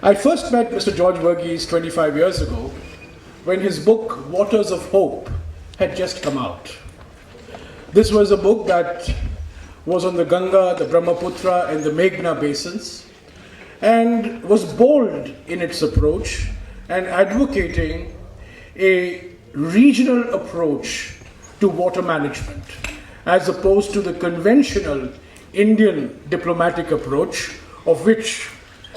I first met Mr. George Verghese 25 years ago when his book, Waters of Hope, had just come out. This was a book that was on the Ganga, the Brahmaputra, and the Meghna basins, and was bold in its approach and advocating a regional approach to water management, as opposed to the conventional Indian diplomatic approach, of which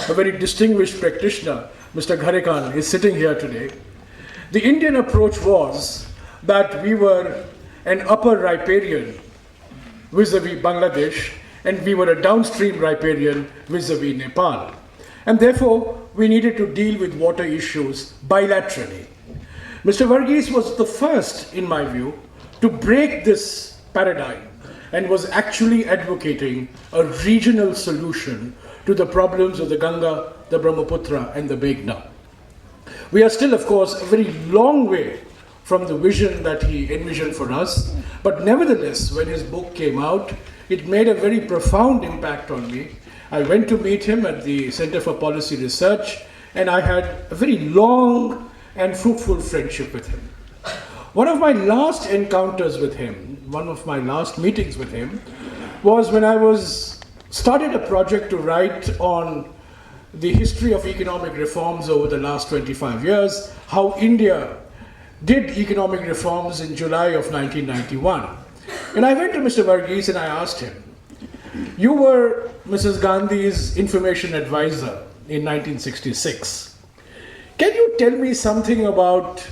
a very distinguished practitioner, Mr. Gharekan, is sitting here today. The Indian approach was that we were an upper riparian vis-a-vis Bangladesh, and we were a downstream riparian vis-a-vis Nepal. And therefore, we needed to deal with water issues bilaterally. Mr. Verghese was the first, in my view, to break this paradigm and was actually advocating a regional solution to the problems of the Ganga, the Brahmaputra, and the Meghna. We are still, of course, a very long way from the vision that he envisioned for us, but nevertheless, when his book came out, it made a very profound impact on me. I went to meet him at the Center for Policy Research, and I had a very long and fruitful friendship with him. One of my last encounters with him, one of my last meetings with him, was when I started a project to write on the history of economic reforms over the last 25 years, how India did economic reforms in July of 1991. And I went to Mr. Verghese and I asked him, you were Mrs. Gandhi's information advisor in 1966. Can you tell me something about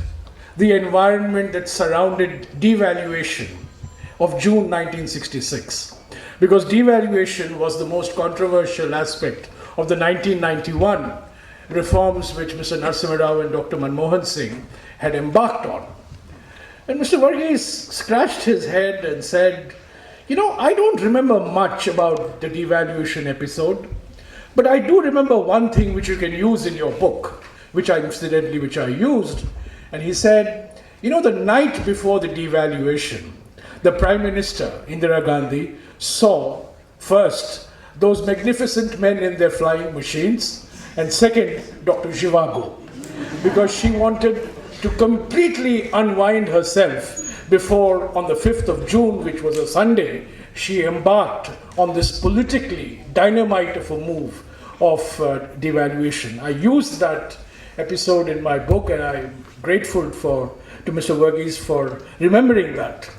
the environment that surrounded devaluation of June 1966? Because devaluation was the most controversial aspect of the 1991 reforms which Mr. Narasimha Rao and Dr. Manmohan Singh had embarked on. And Mr. Verghese scratched his head and said, you know, I don't remember much about the devaluation episode, but I do remember one thing which you can use in your book, which I used. And he said, you know, the night before the devaluation, the Prime Minister, Indira Gandhi, saw first those magnificent men in their flying machines, and second, Dr. Zhivago, because she wanted to completely unwind herself before, on the 5th of June, which was a Sunday, she embarked on this politically dynamite of a move of devaluation. I used that episode in my book, and I'm grateful to Mr. Verghese for remembering that.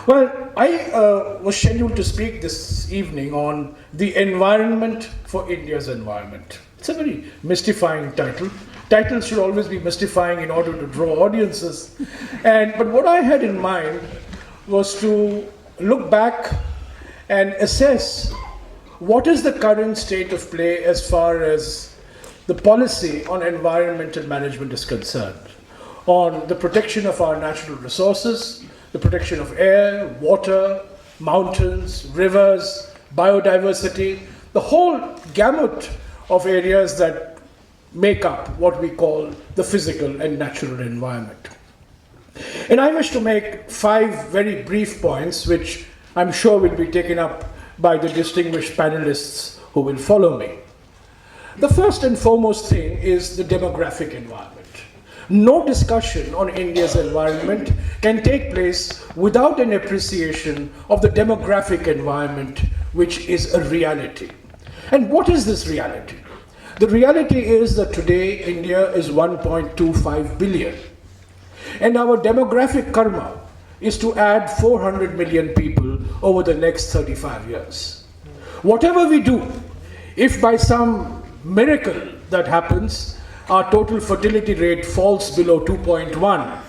Well, I was scheduled to speak this evening on the environment for India's environment. It's a very mystifying title. Titles should always be mystifying in order to draw audiences. But what I had in mind was to look back and assess what is the current state of play as far as the policy on environmental management is concerned, on the protection of our natural resources, the protection of air, water, mountains, rivers, biodiversity, the whole gamut of areas that make up what we call the physical and natural environment. And I wish to make 5 very brief points, which I'm sure will be taken up by the distinguished panelists who will follow me. The first and foremost thing is the demographic environment. No discussion on India's environment can take place without an appreciation of the demographic environment, which is a reality. And what is this reality? The reality is that today India is 1.25 billion. And our demographic karma is to add 400 million people over the next 35 years. Whatever we do, if by some miracle that happens, our total fertility rate falls below 2.1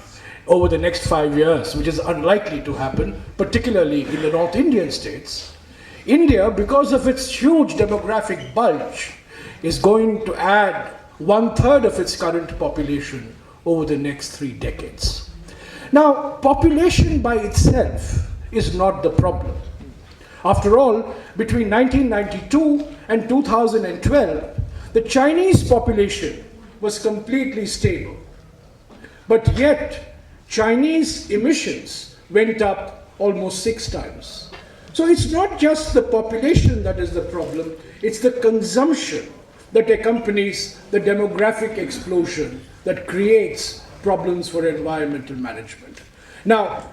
over the next 5 years, which is unlikely to happen, particularly in the North Indian states, India, because of its huge demographic bulge, is going to add 1/3 of its current population over the next 3 decades. Now, population by itself is not the problem. After all, between 1992 and 2012, the Chinese population was completely stable. But yet, Chinese emissions went up almost 6 times. So it's not just the population that is the problem, it's the consumption that accompanies the demographic explosion that creates problems for environmental management. Now,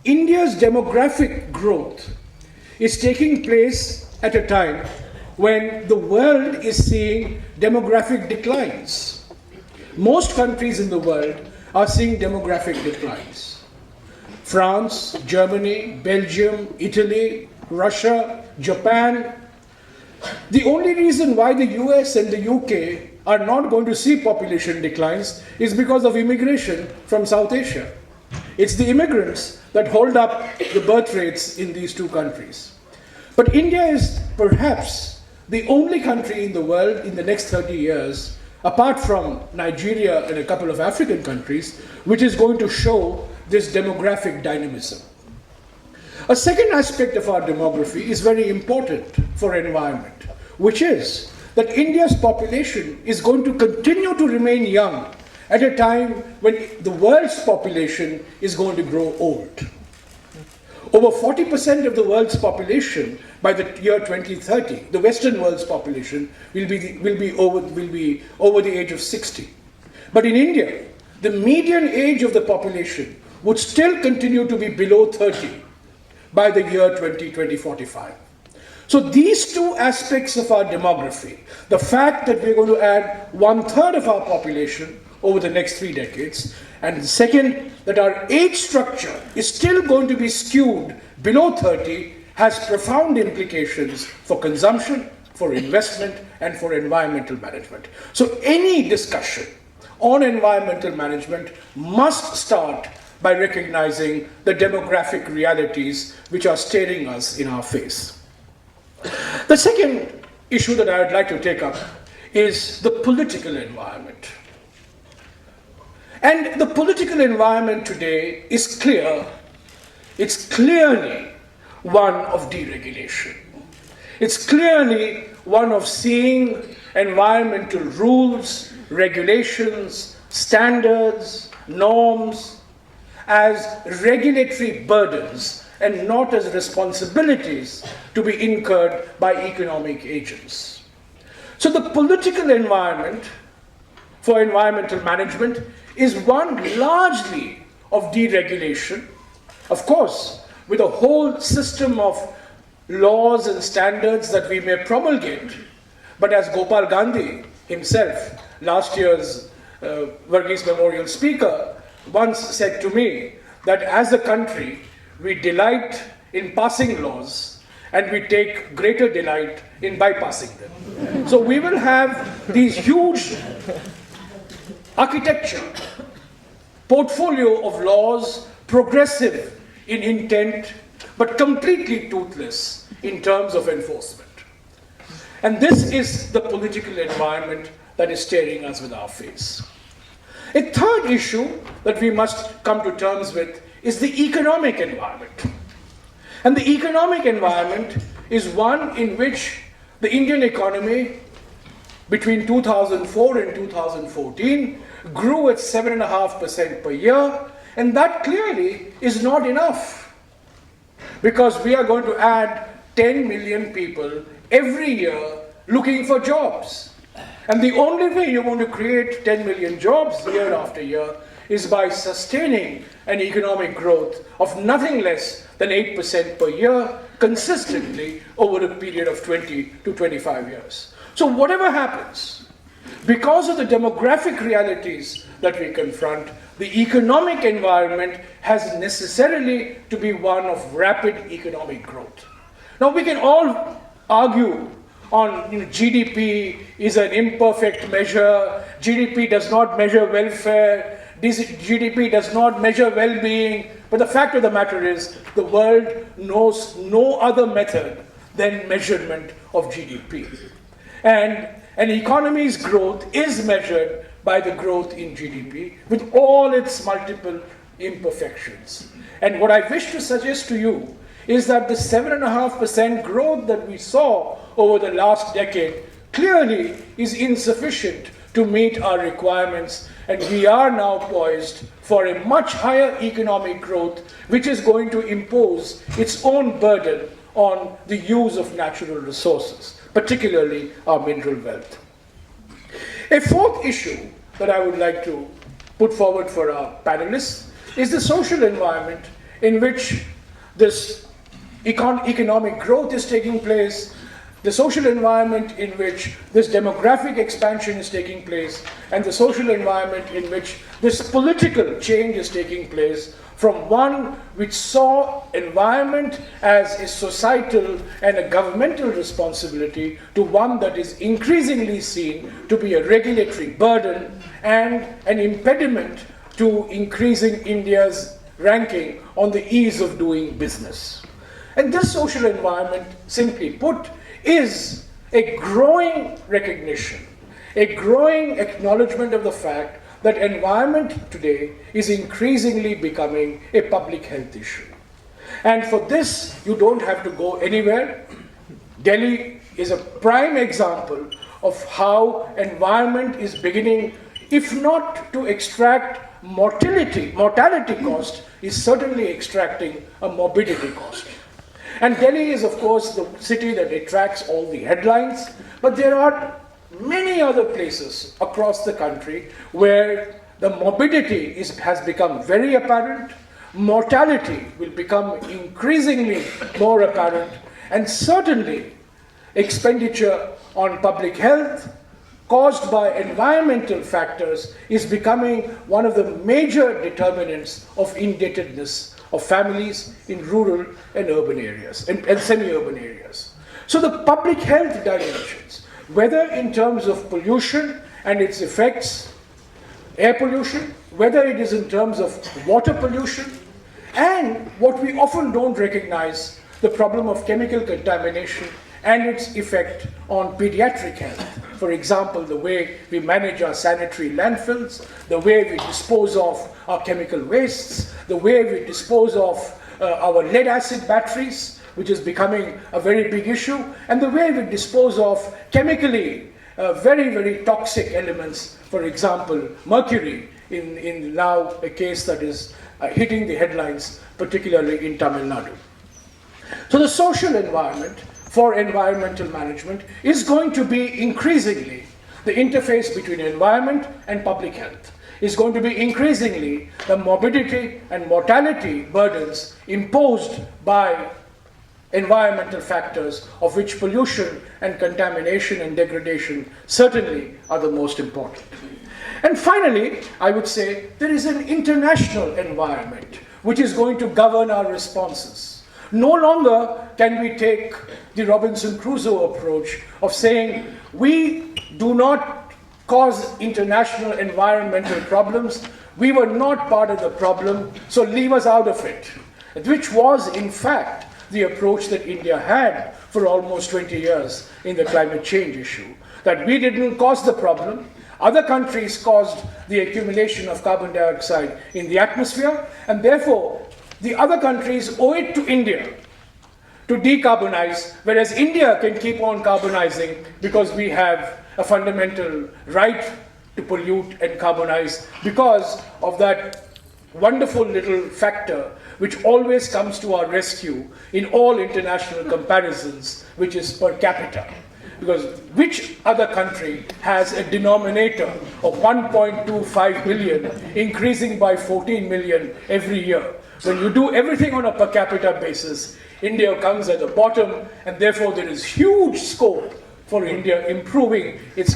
India's demographic growth is taking place at a time when the world is seeing demographic declines. Most countries in the world are seeing demographic declines. France, Germany, Belgium, Italy, Russia, Japan. The only reason why the US and the UK are not going to see population declines is because of immigration from South Asia. It's the immigrants that hold up the birth rates in these two countries. But India is perhaps the only country in the world in the next 30 years, apart from Nigeria and a couple of African countries, which is going to show this demographic dynamism. A second aspect of our demography is very important for environment, which is that India's population is going to continue to remain young at a time when the world's population is going to grow old. Over 40% of the world's population by the year 2030, the Western world's population, will be over the age of 60. But in India, the median age of the population would still continue to be below 30 by the year 2045. So these two aspects of our demography, the fact that we're going to add 1/3 of our population over the next 3 decades, and the second, that our age structure is still going to be skewed below 30, has profound implications for consumption, for investment, and for environmental management. So any discussion on environmental management must start by recognizing the demographic realities which are staring us in our face. The second issue that I would like to take up is the political environment. And the political environment today is clear. It's clearly one of deregulation. It's clearly one of seeing environmental rules, regulations, standards, norms as regulatory burdens and not as responsibilities to be incurred by economic agents. So the political environment for environmental management is one largely of deregulation, of course, with a whole system of laws and standards that we may promulgate. But as Gopal Gandhi himself, last year's Verghese Memorial Speaker, once said to me that as a country, we delight in passing laws and we take greater delight in bypassing them. So we will have these huge architecture, portfolio of laws, progressive in intent, but completely toothless in terms of enforcement. And this is the political environment that is staring us with our face. A third issue that we must come to terms with is the economic environment. And the economic environment is one in which the Indian economy between 2004 and 2014 grew at 7.5% per year, and that clearly is not enough, because we are going to add 10 million people every year looking for jobs. And the only way you're going to create 10 million jobs year after year is by sustaining an economic growth of nothing less than 8% per year consistently over a period of 20 to 25 years. So whatever happens, because of the demographic realities that we confront, the economic environment has necessarily to be one of rapid economic growth. Now we can all argue on GDP is an imperfect measure, GDP does not measure welfare, GDP does not measure well-being, but the fact of the matter is the world knows no other method than measurement of GDP. And an economy's growth is measured by the growth in GDP with all its multiple imperfections. And what I wish to suggest to you is that the 7.5% growth that we saw over the last decade clearly is insufficient to meet our requirements, and we are now poised for a much higher economic growth, which is going to impose its own burden on the use of natural resources, particularly our mineral wealth. A fourth issue that I would like to put forward for our panelists is the social environment in which this economic growth is taking place, the social environment in which this demographic expansion is taking place, and the social environment in which this political change is taking place, from one which saw environment as a societal and a governmental responsibility to one that is increasingly seen to be a regulatory burden and an impediment to increasing India's ranking on the ease of doing business. And this social environment, simply put, is a growing recognition, a growing acknowledgement of the fact that environment today is increasingly becoming a public health issue. And for this, you don't have to go anywhere. Delhi is a prime example of how environment is beginning, if not to extract mortality cost, is certainly extracting a morbidity cost. And Delhi is, of course, the city that attracts all the headlines, but there are many other places across the country where the morbidity has become very apparent, mortality will become increasingly more apparent, and certainly expenditure on public health caused by environmental factors is becoming one of the major determinants of indebtedness of families in rural and urban areas and semi-urban areas. So the public health dimensions, whether in terms of pollution and its effects, air pollution, whether it is in terms of water pollution, and what we often don't recognize, the problem of chemical contamination and its effect on pediatric health. For example, the way we manage our sanitary landfills, the way we dispose of our chemical wastes, the way we dispose of our lead acid batteries, which is becoming a very big issue, and the way we dispose of chemically very, very toxic elements, for example, mercury, in now a case that is hitting the headlines, particularly in Tamil Nadu. So the social environment for environmental management is going to be increasingly the interface between environment and public health, is going to be increasingly the morbidity and mortality burdens imposed by environmental factors, of which pollution and contamination and degradation certainly are the most important. And finally, I would say there is an international environment which is going to govern our responses. No longer can we take the Robinson Crusoe approach of saying we do not cause international environmental problems, we were not part of the problem, so leave us out of it, which was in fact the approach that India had for almost 20 years in the climate change issue, that we didn't cause the problem, other countries caused the accumulation of carbon dioxide in the atmosphere, and therefore the other countries owe it to India to decarbonize, whereas India can keep on carbonizing because we have a fundamental right to pollute and carbonize because of that wonderful little factor which always comes to our rescue in all international comparisons, which is per capita. Because which other country has a denominator of 1.25 billion increasing by 14 million every year? When you do everything on a per capita basis, India comes at the bottom, and therefore there is huge scope for India improving its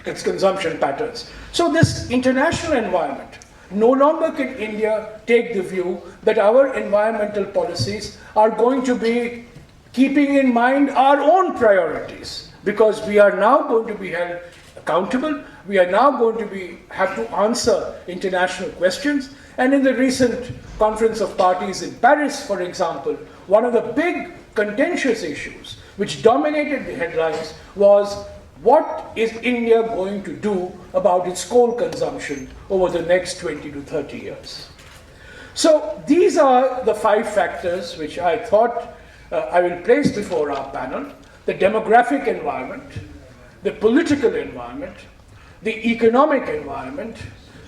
consumption patterns. So this international environment, no longer can India take the view that our environmental policies are going to be keeping in mind our own priorities, because we are now going to be held accountable, we are now going to have to answer international questions. And in the recent Conference of Parties in Paris, for example, one of the big contentious issues which dominated the headlines was what is India going to do about its coal consumption over the next 20 to 30 years. So these are the 5 factors which I thought I will place before our panel: the demographic environment, the political environment, the economic environment,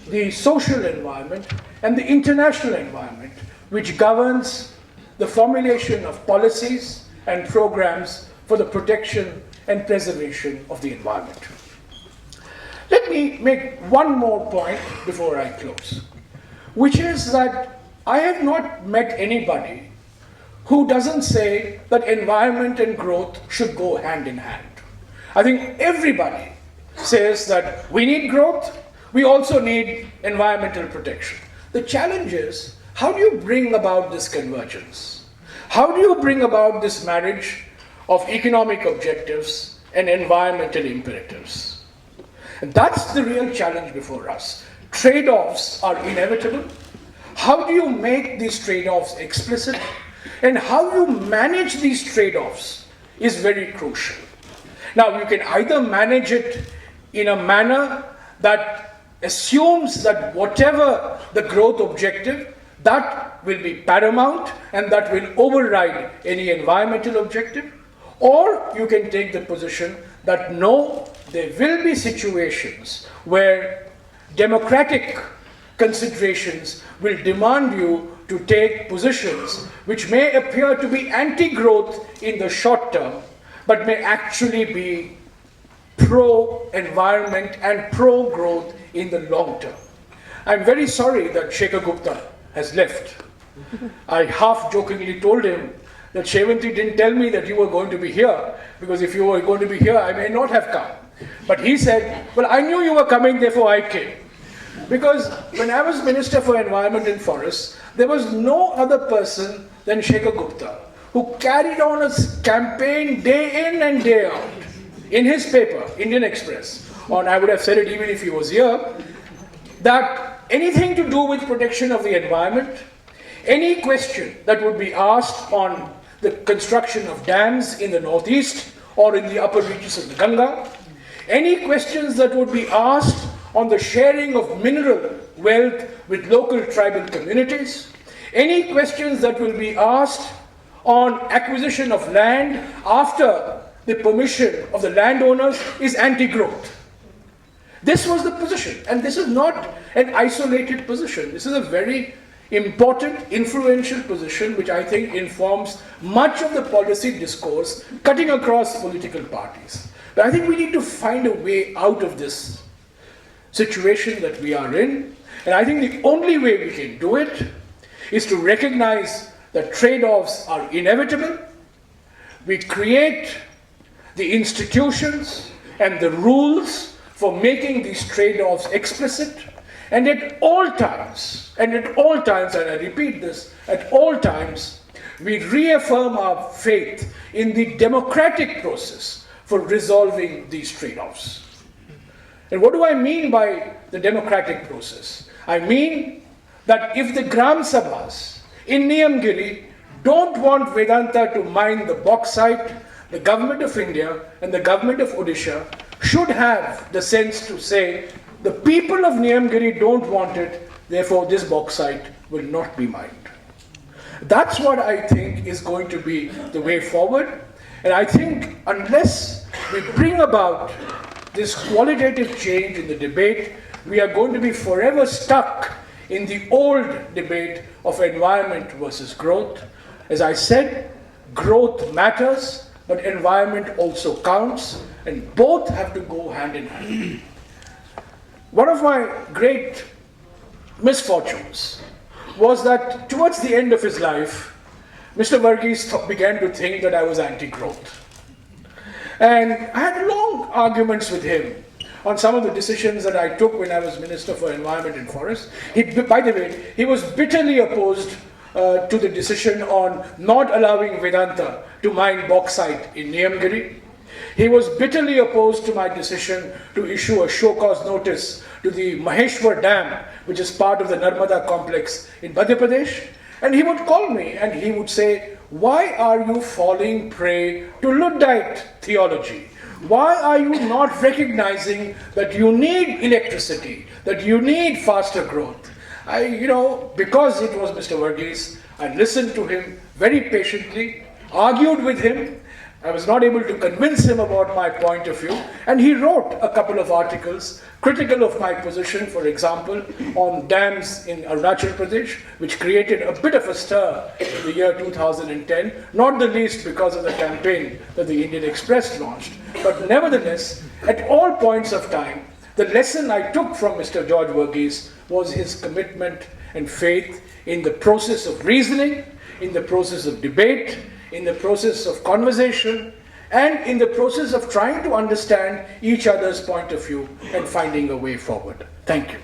the social environment, and the international environment, which governs the formulation of policies and programs for the protection and preservation of the environment. Let me make one more point before I close, which is that I have not met anybody who doesn't say that environment and growth should go hand in hand. I think everybody says that we need growth, we also need environmental protection. The challenge is, how do you bring about this convergence? How do you bring about this marriage of economic objectives and environmental imperatives? And that's the real challenge before us. Trade-offs are inevitable. How do you make these trade-offs explicit? And how you manage these trade-offs is very crucial. Now, you can either manage it in a manner that assumes that whatever the growth objective, that will be paramount and that will override any environmental objective, or you can take the position that no, there will be situations where democratic considerations will demand you to take positions which may appear to be anti-growth in the short term, but may actually be pro-environment and pro-growth in the long term. I'm very sorry that Shekhar Gupta has left. I half-jokingly told him that Shevanti didn't tell me that you were going to be here, because if you were going to be here, I may not have come. But he said, well, I knew you were coming, therefore I came. Because when I was Minister for Environment and Forests, there was no other person than Shekhar Gupta who carried on a campaign day in and day out in his paper, Indian Express, or I would have said it even if he was here, that anything to do with protection of the environment, any question that would be asked on the construction of dams in the northeast or in the upper reaches of the Ganga, any questions that would be asked on the sharing of mineral wealth with local tribal communities, any questions that will be asked on acquisition of land after the permission of the landowners is anti-growth. This was the position, and this is not an isolated position. This is a very important, influential position which I think informs much of the policy discourse cutting across political parties. But I think we need to find a way out of this situation that we are in, and I think the only way we can do it is to recognize that trade-offs are inevitable. We create the institutions and the rules for making these trade-offs explicit, and at all times, and I repeat this, at all times, we reaffirm our faith in the democratic process for resolving these trade-offs. And what do I mean by the democratic process? I mean that if the Gram Sabhas in Niyamgiri don't want Vedanta to mine the bauxite, the government of India and the government of Odisha should have the sense to say, the people of Niyamgiri don't want it, therefore this bauxite will not be mined. That's what I think is going to be the way forward. And I think unless we bring about this qualitative change in the debate, we are going to be forever stuck in the old debate of environment versus growth. As I said, growth matters, but environment also counts, and both have to go hand in hand. One of my great misfortunes was that towards the end of his life, Mr. Verghese began to think that I was anti-growth. And I had long arguments with him on some of the decisions that I took when I was Minister for Environment and Forests. By the way, he was bitterly opposed to the decision on not allowing Vedanta to mine bauxite in Niyamgiri. He was bitterly opposed to my decision to issue a show-cause notice to the Maheshwar Dam, which is part of the Narmada complex in Madhya Pradesh. And he would call me and he would say, why are you falling prey to Luddite theology? Why are you not recognizing that you need electricity, that you need faster growth? Because it was Mr. Verghese, I listened to him very patiently, argued with him. I was not able to convince him about my point of view, and he wrote a couple of articles critical of my position, for example, on dams in Arunachal Pradesh, which created a bit of a stir in the year 2010, not the least because of the campaign that the Indian Express launched. But nevertheless, at all points of time, The lesson I took from Mr. George Verghese was his commitment and faith in the process of reasoning, in the process of debate, in the process of conversation, and in the process of trying to understand each other's point of view and finding a way forward. Thank you.